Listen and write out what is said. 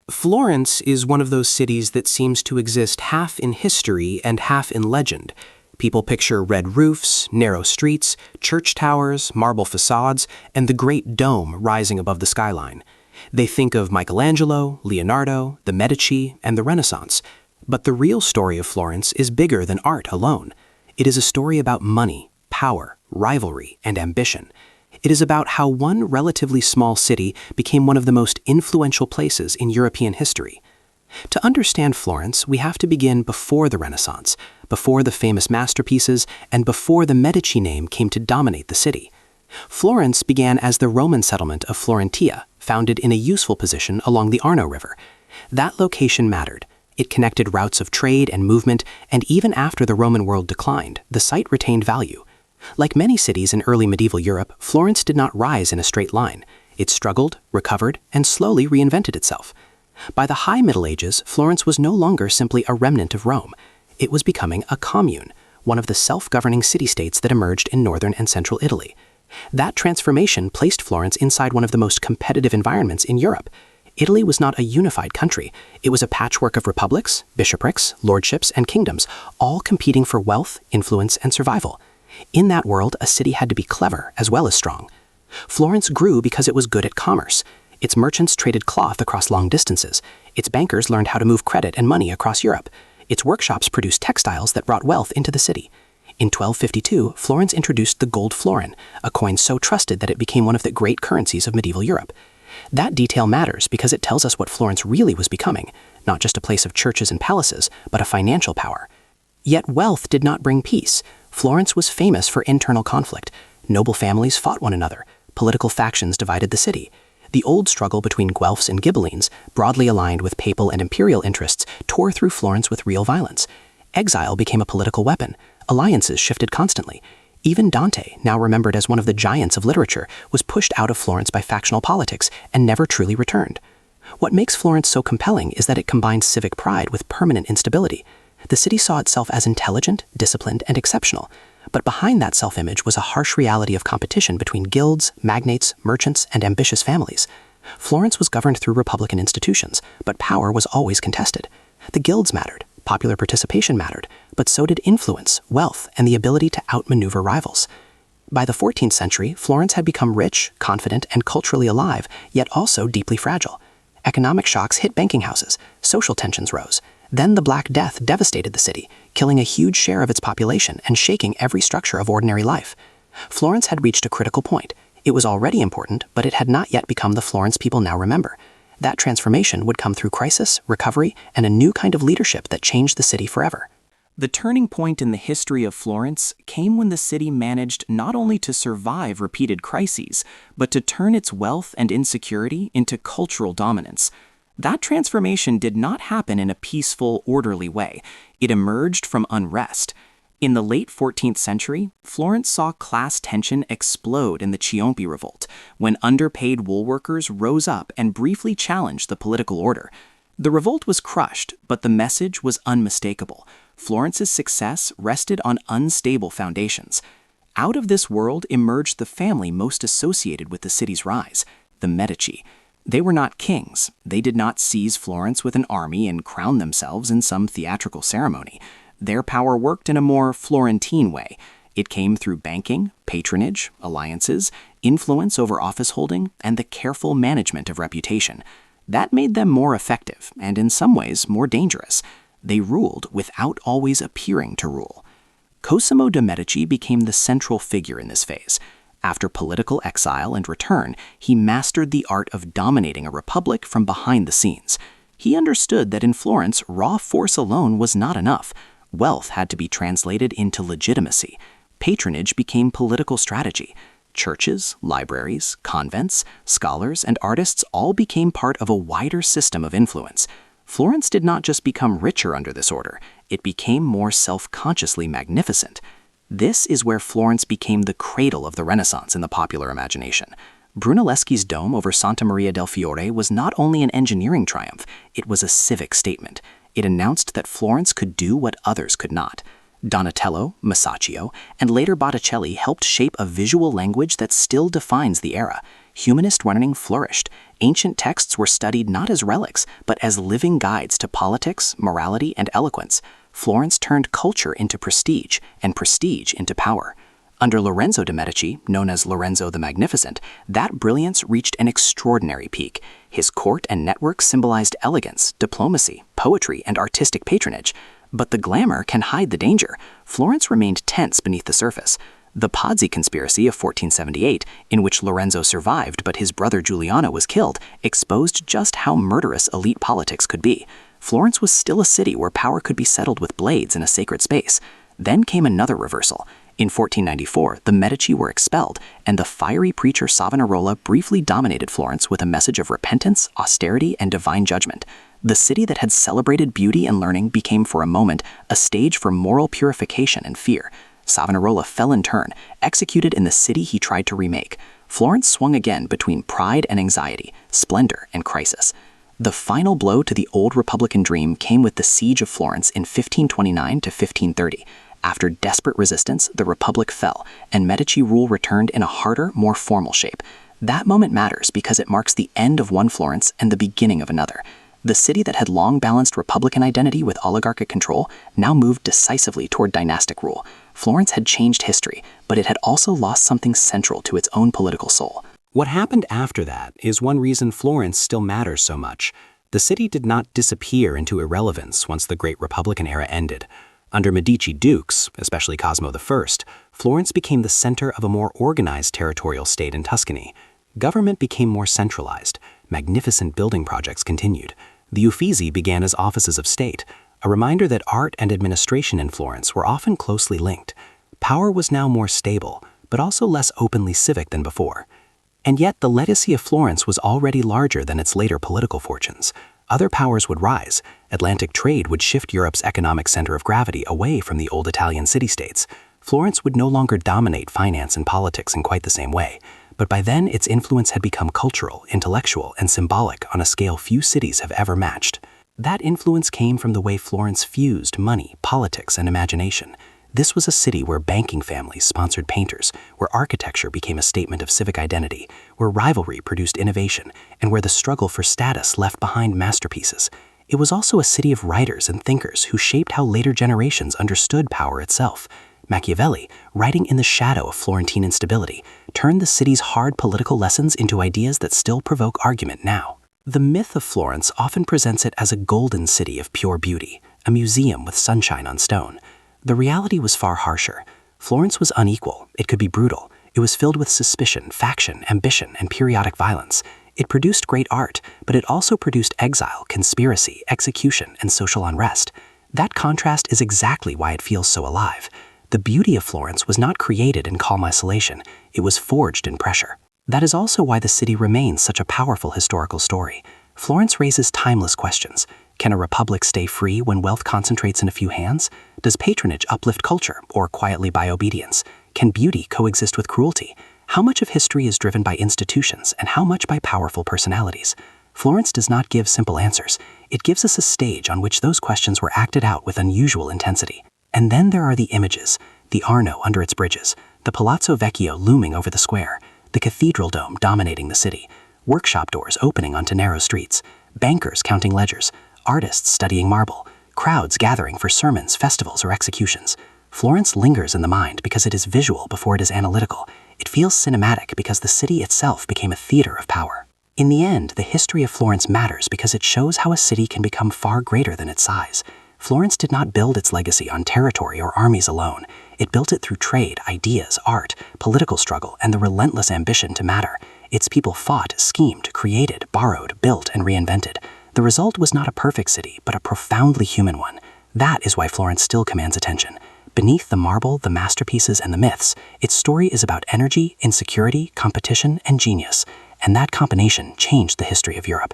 Florence is one of those cities that seems to exist half in history and half in legend. People picture red roofs, narrow streets, church towers, marble facades, and the Great Dome rising above the skyline. They think of Michelangelo, Leonardo, the Medici, and the Renaissance. But the real story of Florence is bigger than art alone. It is a story about money, power, rivalry, and ambition. It is about how one relatively small city became one of the most influential places in European history. To understand Florence, we have to begin before the Renaissance, before the famous masterpieces, and before the Medici name came to dominate the city. Florence began as the Roman settlement of Florentia, founded in a useful position along the Arno River. That location mattered. It connected routes of trade and movement, and even after the Roman world declined, the site retained value. Like many cities in early medieval Europe, Florence did not rise in a straight line. It struggled, recovered, and slowly reinvented itself. By the High Middle Ages, Florence was no longer simply a remnant of Rome. It was becoming a commune, one of the self-governing city-states that emerged in northern and central Italy. That transformation placed Florence inside one of the most competitive environments in Europe. Italy was not a unified country. It was a patchwork of republics, bishoprics, lordships, and kingdoms, all competing for wealth, influence, and survival. In that world, a city had to be clever as well as strong. Florence grew because it was good at commerce. Its merchants traded cloth across long distances. Its bankers learned how to move credit and money across Europe. Its workshops produced textiles that brought wealth into the city. In 1252, Florence introduced the gold florin, a coin so trusted that it became one of the great currencies of medieval Europe. That detail matters because it tells us what Florence really was becoming, not just a place of churches and palaces, but a financial power. Yet wealth did not bring peace. Florence was famous for internal conflict. Noble families fought one another. Political factions divided the city. The old struggle between Guelphs and Ghibellines, broadly aligned with papal and imperial interests, tore through Florence with real violence. Exile became a political weapon. Alliances shifted constantly. Even Dante, now remembered as one of the giants of literature, was pushed out of Florence by factional politics and never truly returned. What makes Florence so compelling is that it combines civic pride with permanent instability. The city saw itself as intelligent, disciplined, and exceptional. But behind that self-image was a harsh reality of competition between guilds, magnates, merchants, and ambitious families. Florence was governed through republican institutions, but power was always contested. The guilds mattered, popular participation mattered, but so did influence, wealth, and the ability to outmaneuver rivals. By the 14th century, Florence had become rich, confident, and culturally alive, yet also deeply fragile. Economic shocks hit banking houses, social tensions rose. Then the Black Death devastated the city, killing a huge share of its population and shaking every structure of ordinary life. Florence had reached a critical point. It was already important, but it had not yet become the Florence people now remember. That transformation would come through crisis, recovery, and a new kind of leadership that changed the city forever. The turning point in the history of Florence came when the city managed not only to survive repeated crises, but to turn its wealth and insecurity into cultural dominance. That transformation did not happen in a peaceful, orderly way. It emerged from unrest. In the late 14th century, Florence saw class tension explode in the Ciompi Revolt, when underpaid wool workers rose up and briefly challenged the political order. The revolt was crushed, but the message was unmistakable. Florence's success rested on unstable foundations. Out of this world emerged the family most associated with the city's rise, the Medici. They were not kings. They did not seize Florence with an army and crown themselves in some theatrical ceremony. Their power worked in a more Florentine way. It came through banking, patronage, alliances, influence over office holding, and the careful management of reputation. That made them more effective, and in some ways more dangerous. They ruled without always appearing to rule. Cosimo de' Medici became the central figure in this phase. After political exile and return, he mastered the art of dominating a republic from behind the scenes. He understood that in Florence, raw force alone was not enough. Wealth had to be translated into legitimacy. Patronage became political strategy. Churches, libraries, convents, scholars, and artists all became part of a wider system of influence. Florence did not just become richer under this order, it became more self-consciously magnificent. This is where Florence became the cradle of the Renaissance in the popular imagination. Brunelleschi's dome over Santa Maria del Fiore was not only an engineering triumph, it was a civic statement. It announced that Florence could do what others could not. Donatello, Masaccio, and later Botticelli helped shape a visual language that still defines the era. humanist learning flourished. Ancient texts were studied not as relics, but as living guides to politics, morality, and eloquence. Florence turned culture into prestige, and prestige into power. Under Lorenzo de Medici, known as Lorenzo the Magnificent, that brilliance reached an extraordinary peak. His court and network symbolized elegance, diplomacy, poetry, and artistic patronage. But the glamour can hide the danger. Florence remained tense beneath the surface. The Pazzi conspiracy of 1478, in which Lorenzo survived but his brother Giuliano was killed, exposed just how murderous elite politics could be. Florence was still a city where power could be settled with blades in a sacred space. Then came another reversal. In 1494, the Medici were expelled, and the fiery preacher Savonarola briefly dominated Florence with a message of repentance, austerity, and divine judgment. The city that had celebrated beauty and learning became for a moment a stage for moral purification and fear. Savonarola fell in turn, executed in the city he tried to remake. Florence swung again between pride and anxiety, splendor and crisis. The final blow to the old Republican dream came with the siege of Florence in 1529 to 1530. After desperate resistance, the Republic fell, and Medici rule returned in a harder, more formal shape. That moment matters because it marks the end of one Florence and the beginning of another. The city that had long balanced Republican identity with oligarchic control now moved decisively toward dynastic rule. Florence had changed history, but it had also lost something central to its own political soul. What happened after that is one reason Florence still matters so much. The city did not disappear into irrelevance once the Great Republican era ended. Under Medici dukes, especially Cosmo I, Florence became the center of a more organized territorial state in Tuscany. Government became more centralized. Magnificent building projects continued. The Uffizi began as offices of state, a reminder that art and administration in Florence were often closely linked. Power was now more stable, but also less openly civic than before. And yet the legacy of Florence was already larger than its later political fortunes. Other powers would rise. Atlantic trade would shift Europe's economic center of gravity away from the old Italian city-states. Florence would no longer dominate finance and politics in quite the same way. But by then, its influence had become cultural, intellectual, and symbolic on a scale few cities have ever matched. That influence came from the way Florence fused money, politics, and imagination. This was a city where banking families sponsored painters, where architecture became a statement of civic identity, where rivalry produced innovation, and where the struggle for status left behind masterpieces. It was also a city of writers and thinkers who shaped how later generations understood power itself. Machiavelli, writing in the shadow of Florentine instability, turned the city's hard political lessons into ideas that still provoke argument now. The myth of Florence often presents it as a golden city of pure beauty, a museum with sunshine on stone. The reality was far harsher. Florence was unequal, it could be brutal. It was filled with suspicion, faction, ambition, and periodic violence. It produced great art, but it also produced exile, conspiracy, execution, and social unrest. That contrast is exactly why it feels so alive. The beauty of Florence was not created in calm isolation, it was forged in pressure. That is also why the city remains such a powerful historical story. Florence raises timeless questions. Can a republic stay free when wealth concentrates in a few hands? Does patronage uplift culture or quietly buy obedience? Can beauty coexist with cruelty? How much of history is driven by institutions and how much by powerful personalities? Florence does not give simple answers. It gives us a stage on which those questions were acted out with unusual intensity. And then there are the images, the Arno under its bridges, the Palazzo Vecchio looming over the square, the cathedral dome dominating the city, workshop doors opening onto narrow streets, bankers counting ledgers, artists studying marble, crowds gathering for sermons, festivals, or executions. Florence lingers in the mind because it is visual before it is analytical. It feels cinematic because the city itself became a theater of power. In the end, the history of Florence matters because it shows how a city can become far greater than its size. Florence did not build its legacy on territory or armies alone. It built it through trade, ideas, art, political struggle, and the relentless ambition to matter. Its people fought, schemed, created, borrowed, built, and reinvented. The result was not a perfect city, but a profoundly human one. That is why Florence still commands attention. Beneath the marble, the masterpieces, and the myths, its story is about energy, insecurity, competition, and genius. And that combination changed the history of Europe.